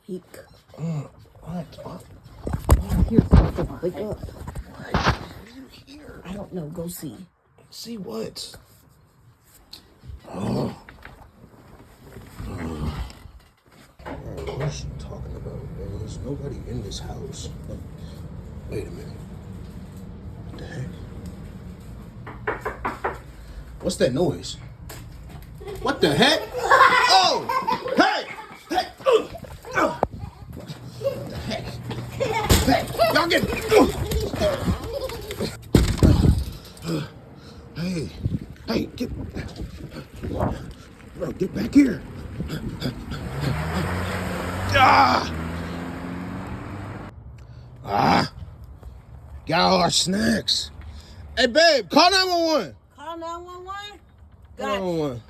Eek. What? I hear something. Wake up. What are you here? I don't know. Go see. See what? Oh. What's she talking about, man? There's nobody in this house. Wait a minute. What the heck? What's that noise? What the heck? Oh! Hey! Hey! What the heck? Hey! Y'all get... Hey! Hey! Get... Bro, get back here! Got all our snacks. Hey, babe, call 911. Call 911. Call 911.